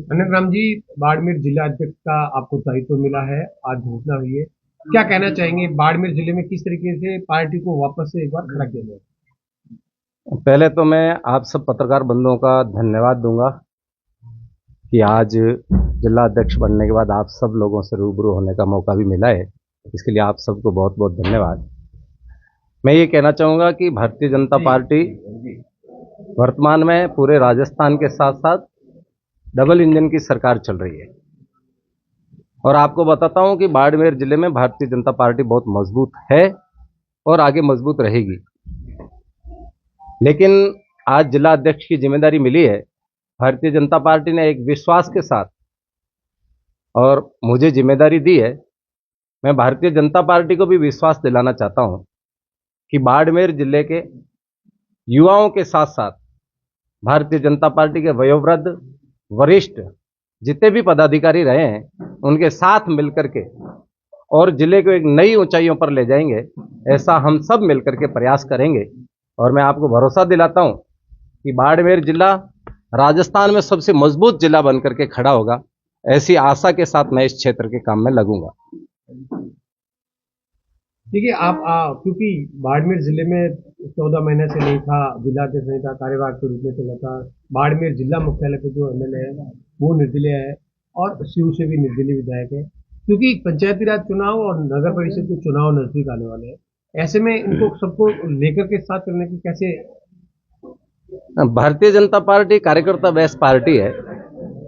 अनंत राम जी, बाड़मेर जिला अध्यक्ष का आपको दायित्व मिला है, आज घोषणा हुई है। क्या कहना चाहेंगे, बाड़मेर जिले में किस तरीके से पार्टी को वापस से एक बार खड़ा किया जाए? पहले तो मैं आप सब पत्रकार बंधुओं का धन्यवाद दूंगा कि आज जिला अध्यक्ष बनने के बाद आप सब लोगों से रूबरू होने का मौका भी मिला है। इसके लिए आप सबको बहुत बहुत धन्यवाद। मैं ये कहना चाहूँगा कि भारतीय जनता पार्टी वर्तमान में पूरे राजस्थान के साथ साथ डबल इंजन की सरकार चल रही है। और आपको बताता हूँ कि बाड़मेर जिले में भारतीय जनता पार्टी बहुत मजबूत है और आगे मजबूत रहेगी। लेकिन आज जिला अध्यक्ष की जिम्मेदारी मिली है, भारतीय जनता पार्टी ने एक विश्वास के साथ और मुझे जिम्मेदारी दी है। मैं भारतीय जनता पार्टी को भी विश्वास दिलाना चाहता हूं कि बाड़मेर जिले के युवाओं के साथ साथ भारतीय जनता पार्टी के वयोवृद्ध वरिष्ठ जितने भी पदाधिकारी रहे हैं उनके साथ मिलकर के और जिले को एक नई ऊंचाइयों पर ले जाएंगे। ऐसा हम सब मिलकर के प्रयास करेंगे और मैं आपको भरोसा दिलाता हूं कि बाड़मेर जिला राजस्थान में सबसे मजबूत जिला बनकर के खड़ा होगा। ऐसी आशा के साथ मैं इस क्षेत्र के काम में लगूंगा। देखिए, क्योंकि बाड़मेर जिले में 14 महीने से नहीं था, जिलाध्यक्ष नहीं था, कार्यवाहक के रूप में चला था। बाड़मेर जिला मुख्यालय पे जो एमएलए है वो निर्दलीय है और शिव से भी निर्दलीय विधायक है। क्योंकि पंचायती राज चुनाव और नगर परिषद के चुनाव नजदीक आने वाले हैं, ऐसे में इनको सबको लेकर के साथ करने की कैसे? भारतीय जनता पार्टी कार्यकर्ता बेस्ट पार्टी है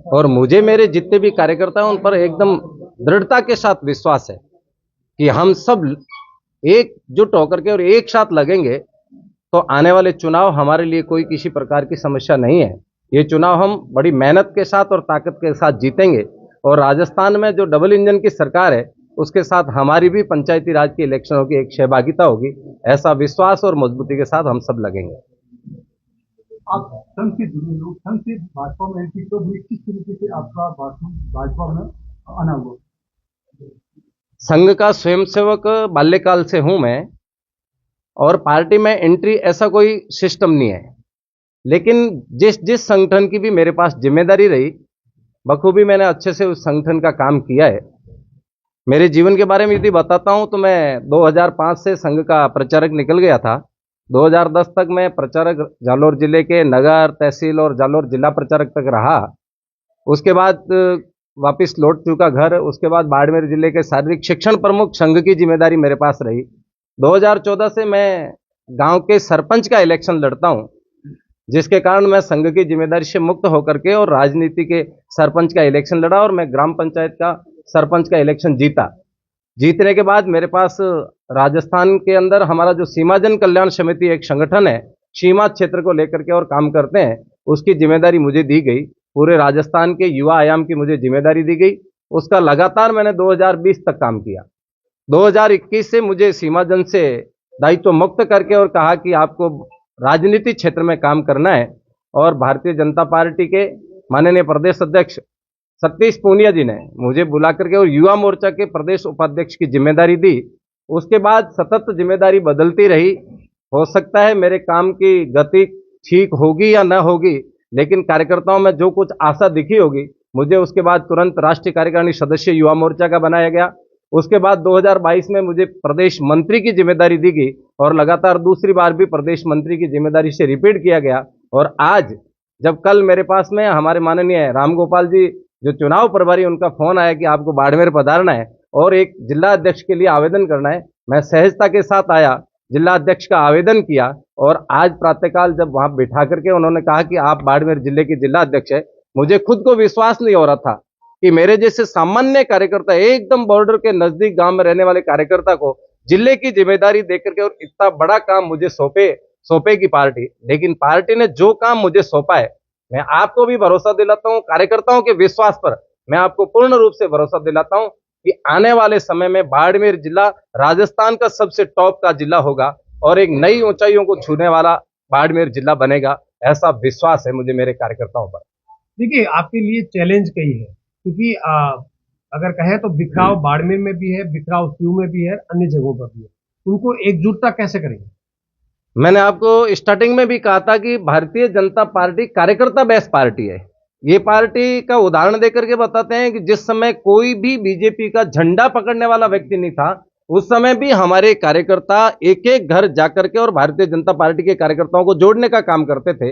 और मुझे मेरे जितने भी कार्यकर्ता हैं उन पर एकदम दृढ़ता के साथ विश्वास है कि हम सब एकजुट होकर के और एक साथ लगेंगे तो आने वाले चुनाव हमारे लिए कोई किसी प्रकार की समस्या नहीं है। ये चुनाव हम बड़ी मेहनत के साथ और ताकत के साथ जीतेंगे और राजस्थान में जो डबल इंजन की सरकार है उसके साथ हमारी भी पंचायती राज की इलेक्शनों की एक सहभागिता होगी। ऐसा विश्वास और मजबूती के साथ हम सब लगेंगे। आप संघ से जुड़े लोग, संघ से भाजपा में एंट्री तो हुई, किस तरीके से आपका भाजपा में आना हुआ? संघ का स्वयंसेवक बाल्यकाल से हूं मैं और पार्टी में एंट्री ऐसा कोई सिस्टम नहीं है। लेकिन जिस जिस संगठन की भी मेरे पास जिम्मेदारी रही बखूबी मैंने अच्छे से उस संगठन का काम किया है। मेरे जीवन के बारे में यदि बताता हूं तो मैं 2005 से संघ का प्रचारक निकल गया था। 2010 तक मैं प्रचारक जालोर जिले के नगर तहसील और जालोर जिला प्रचारक तक रहा। उसके बाद वापस लौट चुका घर। उसके बाद बाड़मेर जिले के शारीरिक शिक्षण प्रमुख संघ की जिम्मेदारी मेरे पास रही। 2014 से मैं गांव के सरपंच का इलेक्शन लड़ता हूं, जिसके कारण मैं संघ की जिम्मेदारी से मुक्त होकर के और राजनीति के सरपंच का इलेक्शन लड़ा और मैं ग्राम पंचायत का सरपंच का इलेक्शन जीता। जीतने के बाद मेरे पास राजस्थान के अंदर हमारा जो सीमाजन कल्याण समिति एक संगठन है, सीमा क्षेत्र को लेकर के और काम करते हैं, उसकी जिम्मेदारी मुझे दी गई। पूरे राजस्थान के युवा आयाम की मुझे जिम्मेदारी दी गई। उसका लगातार मैंने 2020 तक काम किया। 2021 से मुझे सीमाजन से दायित्व मुक्त करके और कहा कि आपको राजनीति क्षेत्र में काम करना है और भारतीय जनता पार्टी के माननीय प्रदेश अध्यक्ष सतीश पूनिया जी ने मुझे बुला करके और युवा मोर्चा के प्रदेश उपाध्यक्ष की जिम्मेदारी दी। उसके बाद सतत जिम्मेदारी बदलती रही। हो सकता है मेरे काम की गति ठीक होगी या न होगी, लेकिन कार्यकर्ताओं में जो कुछ आशा दिखी होगी, मुझे उसके बाद तुरंत राष्ट्रीय कार्यकारिणी सदस्य युवा मोर्चा का बनाया गया। उसके बाद 2022 में मुझे प्रदेश मंत्री की जिम्मेदारी दी गई और लगातार दूसरी बार भी प्रदेश मंत्री की जिम्मेदारी से रिपीट किया गया। और आज जब कल मेरे पास में हमारे माननीय रामगोपाल जी जो चुनाव प्रभारी, उनका फोन आया कि आपको बाड़मेर पधारना है और एक जिला अध्यक्ष के लिए आवेदन करना है, मैं सहजता के साथ आया, जिला अध्यक्ष का आवेदन किया और आज प्रातःकाल जब वहां बिठा करके उन्होंने कहा कि आप बाड़मेर जिले के जिला अध्यक्ष है, मुझे खुद को विश्वास नहीं हो रहा था कि मेरे जैसे सामान्य कार्यकर्ता, एकदम बॉर्डर के नजदीक गांव में रहने वाले कार्यकर्ता को जिले की जिम्मेदारी देकर के और इतना बड़ा काम मुझे सौंपेगी पार्टी। लेकिन पार्टी ने जो काम मुझे सौंपा है, मैं आपको भी भरोसा दिलाता हूं, कार्यकर्ताओं के विश्वास पर मैं आपको पूर्ण रूप से भरोसा दिलाता हूं कि आने वाले समय में बाड़मेर जिला राजस्थान का सबसे टॉप का जिला होगा और एक नई ऊंचाइयों को छूने वाला बाड़मेर जिला बनेगा। ऐसा विश्वास है मुझे मेरे कार्यकर्ताओं पर। देखिए, आपके लिए चैलेंज कई है, क्योंकि अगर कहें तो बिखराव बाड़मेर में भी है, बिखराव शिव में भी है, अन्य जगहों पर भी है। उनको एकजुटता कैसे करेंगे? मैंने आपको स्टार्टिंग में भी कहा था कि भारतीय जनता पार्टी कार्यकर्ता बेस्ट पार्टी है। ये पार्टी का उदाहरण देकर के बताते हैं कि जिस समय कोई भी बीजेपी का झंडा पकड़ने वाला व्यक्ति नहीं था, उस समय भी हमारे कार्यकर्ता एक एक घर जाकर के और भारतीय जनता पार्टी के कार्यकर्ताओं को जोड़ने का काम करते थे।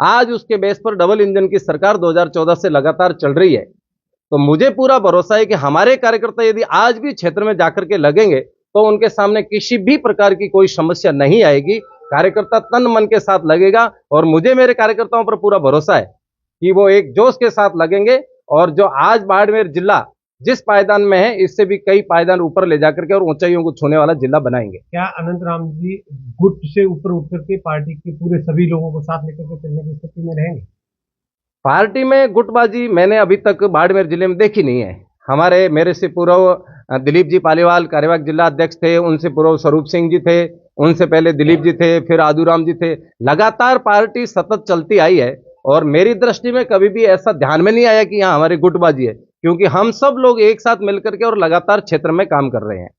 आज उसके बेस पर डबल इंजन की सरकार 2014 से लगातार चल रही है। तो मुझे पूरा भरोसा है कि हमारे कार्यकर्ता यदि आज भी क्षेत्र में जाकर के लगेंगे तो उनके सामने किसी भी प्रकार की कोई समस्या नहीं आएगी। कार्यकर्ता तन मन के साथ लगेगा और मुझे मेरे कार्यकर्ताओं पर पूरा भरोसा है कि वो एक जोश के साथ लगेंगे और जो आज बाड़मेर जिला जिस पायदान में है इससे भी कई पायदान ऊपर ले जाकर के और ऊंचाइयों को छूने वाला जिला बनाएंगे। क्या अनंत राम जी गुट से ऊपर उठ करके पार्टी के पूरे सभी लोगों को साथ लेकर के चलने की स्थिति में रहेंगे? पार्टी में गुटबाजी मैंने अभी तक बाड़मेर जिले में देखी नहीं है। मेरे से पूर्व दिलीप जी पालीवाल कार्यवाहक जिला अध्यक्ष थे, उनसे पूर्व स्वरूप सिंह जी थे, उनसे पहले दिलीप जी थे, फिर आदूराम जी थे। लगातार पार्टी सतत चलती आई है और मेरी दृष्टि में कभी भी ऐसा ध्यान में नहीं आया कि यहाँ हमारी गुटबाजी है, क्योंकि हम सब लोग एक साथ मिलकर के और लगातार क्षेत्र में काम कर रहे हैं।